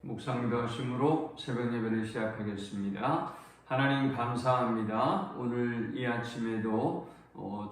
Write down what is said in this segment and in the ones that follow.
묵상기도하심으로 새벽 예배를 시작하겠습니다. 하나님 감사합니다. 오늘 이 아침에도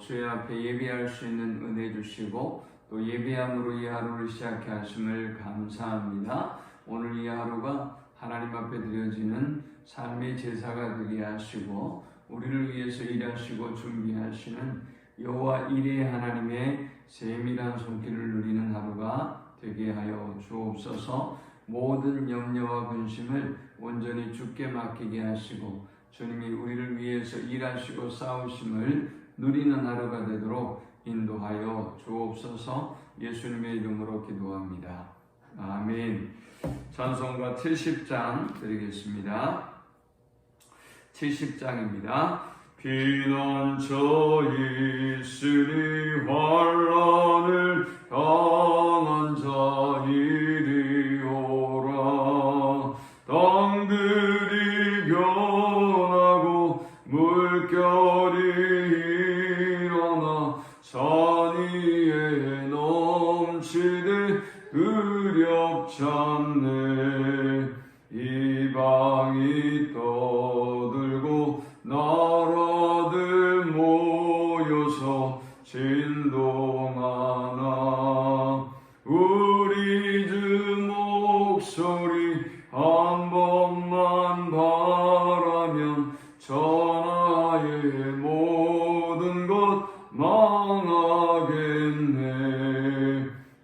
주의 앞에 예배할 수 있는 은혜 주시고 또 예배함으로 이 하루를 시작해 하심을 감사합니다. 오늘 이 하루가 하나님 앞에 드려지는 삶의 제사가 되게 하시고 우리를 위해서 일하시고 준비하시는 여호와 이레 하나님의 세밀한 손길을 누리는 하루가 되게 하여 주옵소서. 모든 염려와 근심을 온전히 주께 맡기게 하시고 주님이 우리를 위해서 일하시고 싸우심을 누리는 하루가 되도록 인도하여 주옵소서. 예수님의 이름으로 기도합니다. 아멘. 찬송가 70장 드리겠습니다. 70장입니다. 피난처 있으니 환난을 당한 자이리오라. 땅들이 변하고 물결이 일어나 산 위에 넘치되 그력 잡네. 이방이 떠들고 나라들 모여서 진동하나. 우리 주 목소리 한 번만 바라면 천하의 모든 것 망하겠네.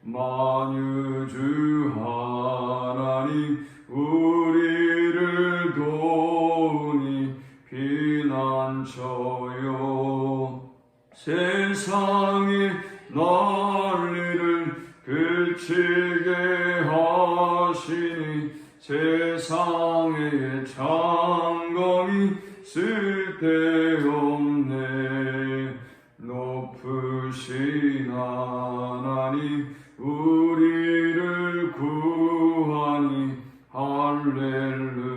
만유주 하나님 우리를 도우니 피난처요. 세상의 난리를 그치게 하시니 세상의 장검이 쓸데없네. 높으신 하나님 우리를 구하니 할렐루야.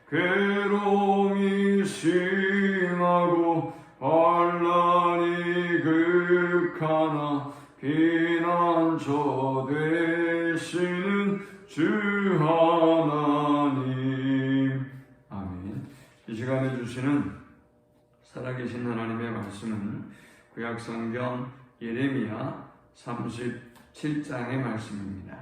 괴로움이 심하고 환난이 극하나 피난처 되시는 주 하나님. 아멘. 이 시간에 주시는 살아계신 하나님의 말씀은 구약성경 예레미야 37장의 말씀입니다.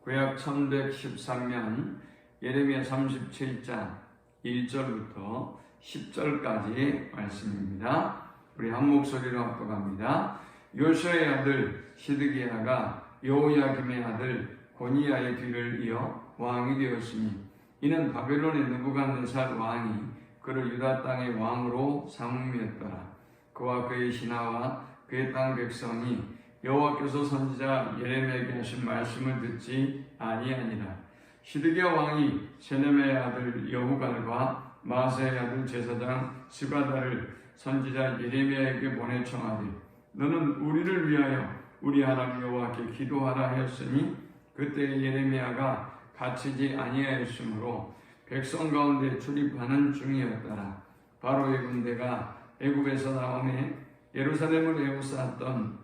구약 1113면 예레미야 37장 1절부터 10절까지의 말씀입니다. 우리 한 목소리로 합독합니다. 요시아의 아들 시드기야가 여호야김의 아들 고니야의 뒤를 이어 왕이 되었으니 이는 바벨론의 느부갓네살 왕이 그를 유다 땅의 왕으로 삼음이었더라. 그와 그의 신하와 그의 땅 백성이 여호와께서 선지자 예레미야에게 하신 말씀을 듣지 아니하니라. 시드기야 왕이 세네메의 아들 여후갈과 마세의 아들 제사장 스바다를 선지자 예레미야에게 보내 청하되 너는 우리를 위하여 우리 하나님 여호와께 기도하라 하였으니 그때 예레미야가 갇히지 아니하였으므로 백성 가운데 출입하는 중이었더라. 바로의 군대가 애굽에서 나오매 예루살렘을 에워쌌던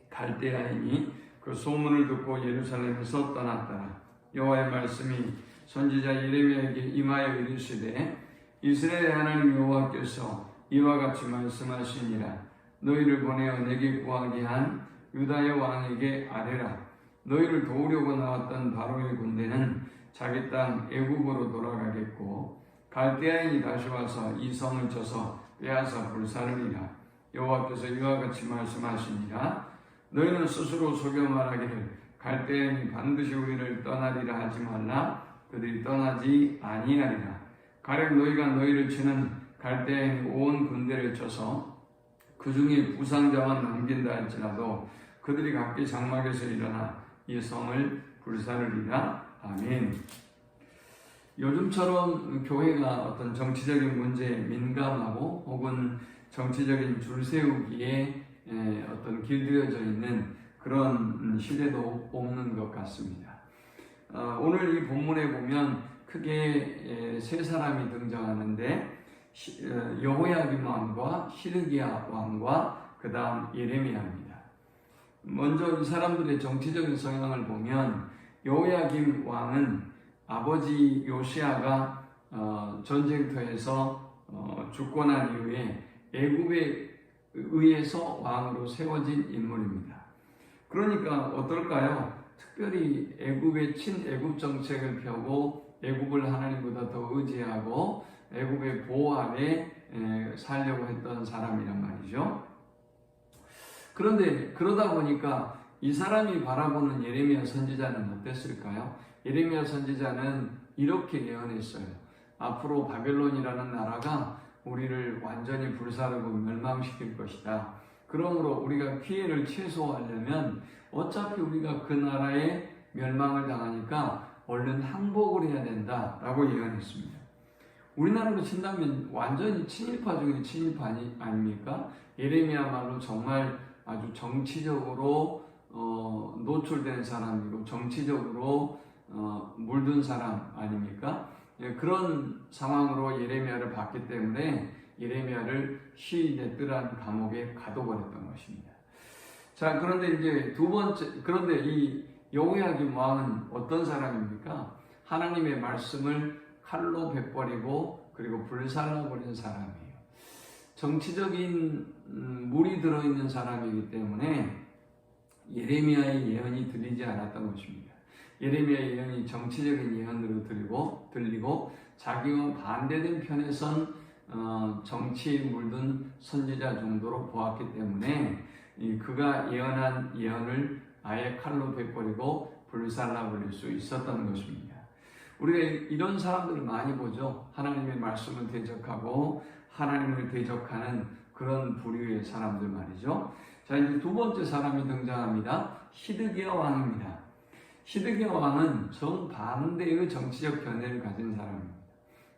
갈대아인이 그 소문을 듣고 예루살렘에서 떠났더라. 여호와의 말씀이 선지자 예레미야에게 임하여 이르시되 이스라엘의 하나님 여호와께서 이와 같이 말씀하시니라. 너희를 보내어 내게 구하게 한 유다의 왕에게 아뢰라. 너희를 도우려고 나왔던 바로의 군대는 자기 땅 애굽으로 돌아가겠고 갈대아인이 다시 와서 이 성을 쳐서 빼앗아 불사르리라. 여호와께서 이와 같이 말씀하시니라. 너희는 스스로 속여 말하기를 갈대아인이 반드시 우리를 떠나리라 하지 말라. 그들이 떠나지 아니하리라. 가령 너희가 너희를 치는 갈대아인이 온 군대를 쳐서 그 중에 부상자만 남긴다 할지라도 그들이 각기 장막에서 일어나 이 성을 불사르리라. 아멘. 요즘처럼 교회가 어떤 정치적인 문제에 민감하고 혹은 정치적인 줄세우기에 어떤 길들여져 있는 그런 시대도 없는 것 같습니다. 오늘 이 본문에 보면 크게 세 사람이 등장하는데 여호야김 왕과 시드기야 왕과 그 다음 예레미야입니다. 먼저 이 사람들의 정치적인 성향을 보면 여호야김 왕은 아버지 요시야가 전쟁터에서 죽고 난 이후에 애굽에 의해서 왕으로 세워진 인물입니다. 그러니까 어떨까요? 특별히 애굽의 친애굽 정책을 펴고 애굽을 하나님보다 더 의지하고 애굽의 보호 아래 살려고 했던 사람이란 말이죠. 그런데 그러다 보니까 이 사람이 바라보는 예레미야 선지자는 어땠을까요? 예레미야 선지자는 이렇게 예언했어요. 앞으로 바벨론이라는 나라가 우리를 완전히 불사르고 멸망시킬 것이다. 그러므로 우리가 피해를 최소화하려면 어차피 우리가 그 나라에 멸망을 당하니까 얼른 항복을 해야 된다라고 예언했습니다. 우리나라로 친다면 완전히 친일파 중에 친일파 아닙니까? 예레미야말로 정말 아주 정치적으로 노출된 사람이고 정치적으로 물든 사람 아닙니까? 그런 상황으로 예레미야를 봤기 때문에 예레미야를 시내뜰한 감옥에 가둬버렸던 것입니다. 자, 그런데 이제 두 번째, 그런데 이 여호야김 왕은 어떤 사람입니까? 하나님의 말씀을 칼로 베버리고 그리고 불살라버린 사람이에요. 정치적인 물이 들어있는 사람이기 때문에 예레미야의 예언이 들리지 않았던 것입니다. 예레미야의 예언이 정치적인 예언으로 들리고 자기와 반대된 편에 선 정치에 물든 선지자 정도로 보았기 때문에 그가 예언한 예언을 아예 칼로 베버리고 불살라버릴 수 있었던 것입니다. 우리가 이런 사람들을 많이 보죠. 하나님의 말씀을 대적하고 하나님을 대적하는 그런 부류의 사람들 말이죠. 자, 이제 두 번째 사람이 등장합니다. 시드기야 왕입니다. 시드기야 왕은 정반대의 정치적 견해를 가진 사람입니다.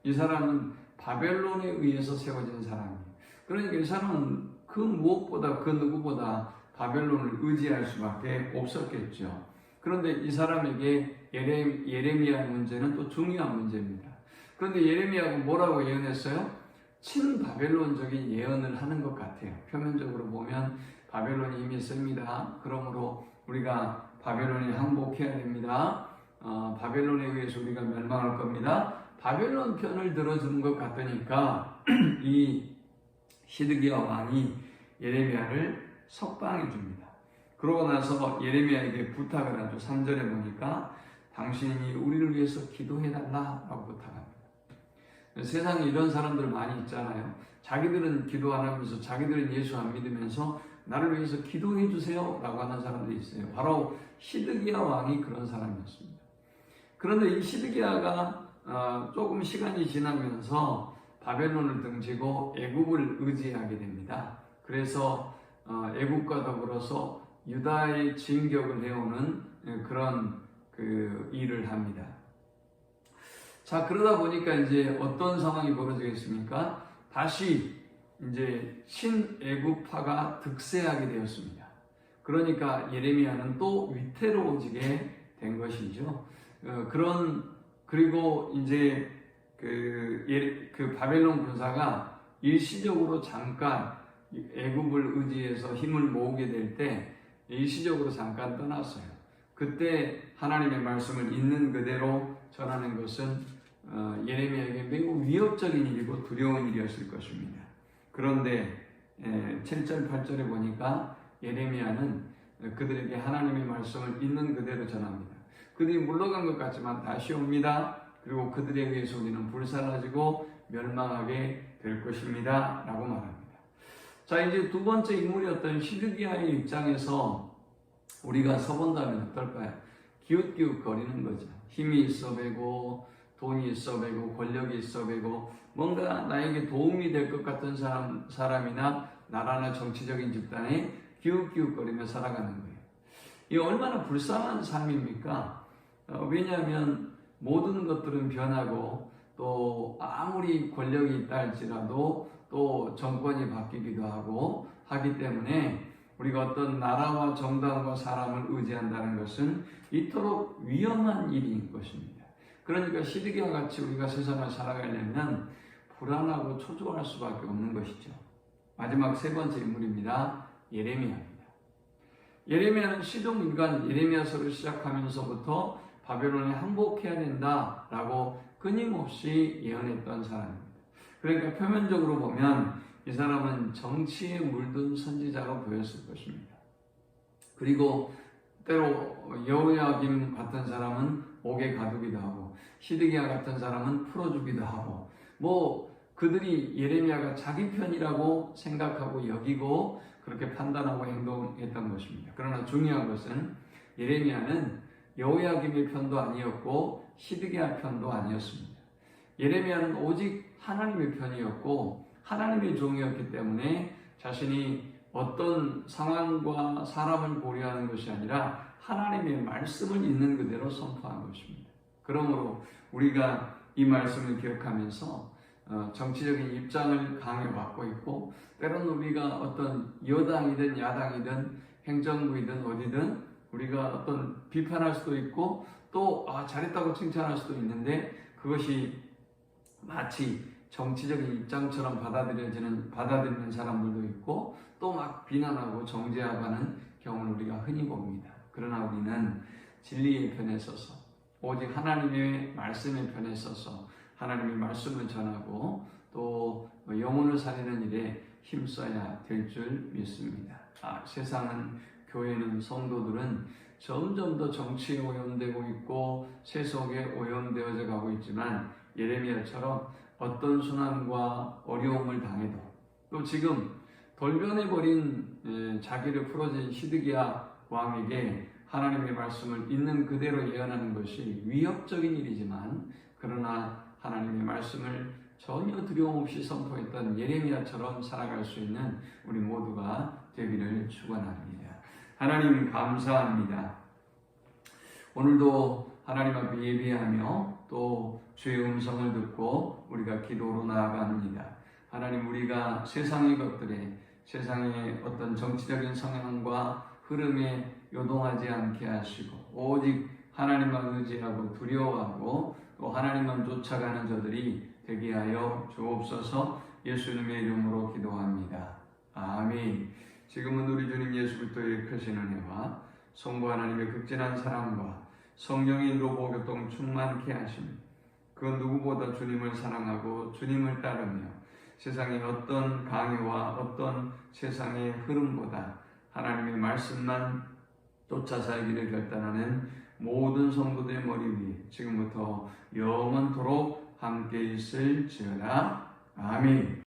이 사람은 바벨론에 의해서 세워진 사람이에요. 그러니까 이 사람은 그 무엇보다 그 누구보다 바벨론을 의지할 수밖에 없었겠죠. 그런데 이 사람에게 예레미야 문제는 또 중요한 문제입니다. 그런데 예레미야가 뭐라고 예언했어요? 친바벨론적인 예언을 하는 것 같아요. 표면적으로 보면 바벨론이 힘이 셉니다. 그러므로 우리가 바벨론에 항복해야 됩니다. 바벨론에 의해서 우리가 멸망할 겁니다. 바벨론 편을 들어주는 것 같으니까 이 시드기야 왕이 예레미야를 석방해 줍니다. 그러고 나서 예레미야에게 부탁을 하죠. 3절에 보니까 당신이 우리를 위해서 기도해달라고 부탁합니다. 세상에 이런 사람들 많이 있잖아요. 자기들은 기도 안 하면서 자기들은 예수 안 믿으면서 나를 위해서 기도해 주세요 라고 하는 사람들이 있어요. 바로 시드기야 왕이 그런 사람이었습니다. 그런데 이 시드기야가 조금 시간이 지나면서 바벨론을 등지고 애굽을 의지하게 됩니다. 그래서 애굽과 더불어서 유다의 진격을 해오는 그런 일을 합니다. 자, 그러다 보니까 이제 어떤 상황이 벌어지겠습니까? 다시 이제 신애굽파가 득세하게 되었습니다. 그러니까 예레미야는 또 위태로워지게 된 것이죠. 그리고 이제 그 바벨론 군사가 일시적으로 잠깐 애굽을 의지해서 힘을 모으게 될 때 일시적으로 잠깐 떠났어요. 그때 하나님의 말씀을 있는 그대로 전하는 것은 예레미야에게 매우 위협적인 일이고 두려운 일이었을 것입니다. 그런데 7절, 8절에 보니까 예레미야는 그들에게 하나님의 말씀을 있는 그대로 전합니다. 그들이 물러간 것 같지만 다시 옵니다. 그리고 그들에 의해서 우리는 불살라지고 멸망하게 될 것입니다. 라고 말합니다. 자, 이제 두 번째 인물이었던 시드기야의 입장에서 우리가 서본다면 어떨까요? 기웃기웃 거리는 거죠. 힘이 있어 배고 돈이 있어 배고 권력이 있어 배고 뭔가 나에게 도움이 될 것 같은 사람이나 나라나 정치적인 집단에 기웃기웃거리며 살아가는 거예요. 이 얼마나 불쌍한 삶입니까? 왜냐하면 모든 것들은 변하고 또 아무리 권력이 있다 할지라도 또 정권이 바뀌기도 하기 때문에 우리가 어떤 나라와 정당과 사람을 의지한다는 것은 이토록 위험한 일인 것입니다. 그러니까 시드기야 같이 우리가 세상을 살아가려면 불안하고 초조할 수밖에 없는 것이죠. 마지막 세 번째 인물입니다. 예레미야입니다. 예레미야는 시종일관 예레미야서를 시작하면서부터 바벨론에 항복해야 된다라고 끊임없이 예언했던 사람입니다. 그러니까 표면적으로 보면 이 사람은 정치에 물든 선지자가 보였을 것입니다. 그리고 때로 여호야김 같은 사람은 옥에 가두기도 하고 시드기야 같은 사람은 풀어주기도 하고 그들이 예레미야가 자기 편이라고 생각하고 여기고 그렇게 판단하고 행동했던 것입니다. 그러나 중요한 것은 예레미야는 여호야김의 편도 아니었고 시드기야 편도 아니었습니다. 예레미야는 오직 하나님의 편이었고 하나님의 종이었기 때문에 자신이 어떤 상황과 사람을 고려하는 것이 아니라 하나님의 말씀을 있는 그대로 선포한 것입니다. 그러므로 우리가 이 말씀을 기억하면서 정치적인 입장을 강요받고 있고 때로는 우리가 어떤 여당이든 야당이든 행정부이든 어디든 우리가 어떤 비판할 수도 있고 또 잘했다고 칭찬할 수도 있는데 그것이 마치 정치적인 입장처럼 받아들이는 사람들도 있고 또 막 비난하고 정죄하고 하는 경우를 우리가 흔히 봅니다. 그러나 우리는 진리의 편에 서서 오직 하나님의 말씀의 편에 서서 하나님의 말씀을 전하고 또 영혼을 살리는 일에 힘써야 될 줄 믿습니다. 세상은 교회는 성도들은 점점 더 정치에 오염되고 있고 세속에 오염되어져 가고 있지만 예레미야처럼 어떤 순환과 어려움을 당해도 또 지금 돌변해버린 자기를 풀어진 시드기야 왕에게 하나님의 말씀을 있는 그대로 예언하는 것이 위협적인 일이지만 그러나 하나님의 말씀을 전혀 두려움 없이 선포했던 예레미야처럼 살아갈 수 있는 우리 모두가 되기를 축원합니다. 하나님 감사합니다. 오늘도 하나님 앞에 예배하며 또 주의 음성을 듣고 우리가 기도로 나아갑니다. 하나님 우리가 세상의 것들에 세상의 어떤 정치적인 성향과 흐름에 요동하지 않게 하시고 오직 하나님만 의지하고 두려워하고 또 하나님만 쫓아가는 저들이 되게 하여 주옵소서. 예수님의 이름으로 기도합니다. 아멘. 지금은 우리 주님 예수 그리스도의 크신 은혜와 성부 하나님의 극진한 사랑과 성령의 인도 교통 충만케 하심 그 누구보다 주님을 사랑하고 주님을 따르며 세상의 어떤 강요와 어떤 세상의 흐름보다 하나님의 말씀만 쫓아 살기를 결단하는 모든 성도들의 머리 위에 지금부터 영원토록 함께 있을지어다. 아멘.